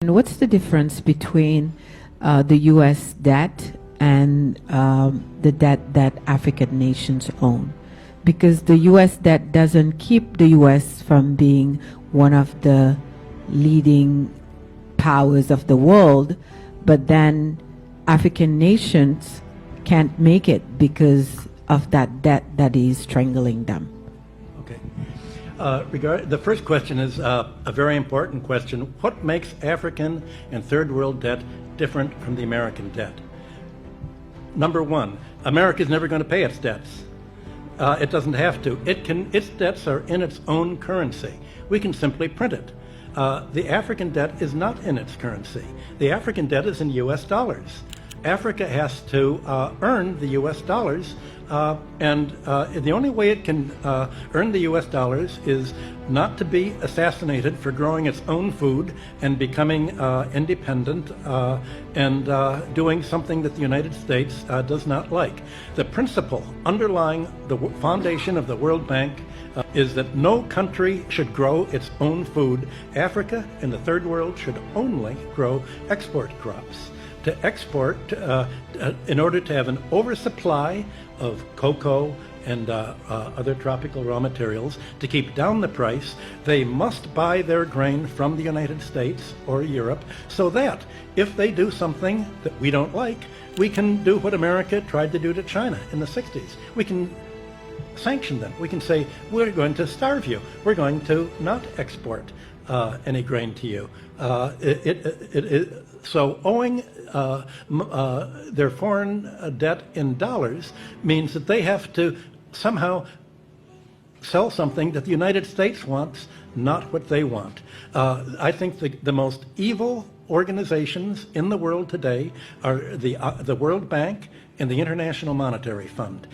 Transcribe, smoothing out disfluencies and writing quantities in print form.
And what's the difference between the U.S. debt and the debt that African nations own? Because the U.S. debt doesn't keep the U.S. from being one of the leading powers of the world, but then African nations can't make it because of that debt that is strangling them. Okay. The first question is a very important question. What makes African and third world debt different from the American debt? Number one, America is never going to pay its debts. It doesn't have to. Its debts are in its own currency. We can simply print it. The African debt is not in its currency. The African debt is in US dollars. Africa has to earn the US dollars, and the only way it can earn the US dollars is not to be assassinated for growing its own food and becoming independent and doing something that the United States does not like. The principle underlying the foundation of the World Bank is that no country should grow its own food. Africa and the third world should only grow export crops. To export, in order to have an oversupply of cocoa and other tropical raw materials, to keep down the price, they must buy their grain from the United States or Europe, so that if they do something that we don't like, we can do what America tried to do to China in the 60s. We can sanction them. We can say, we're going to starve you. We're going to not export any grain to you. So owing their foreign debt in dollars means that they have to somehow sell something that the United States wants, not what they want. I think the most evil organizations in the world today are the World Bank and the International Monetary Fund.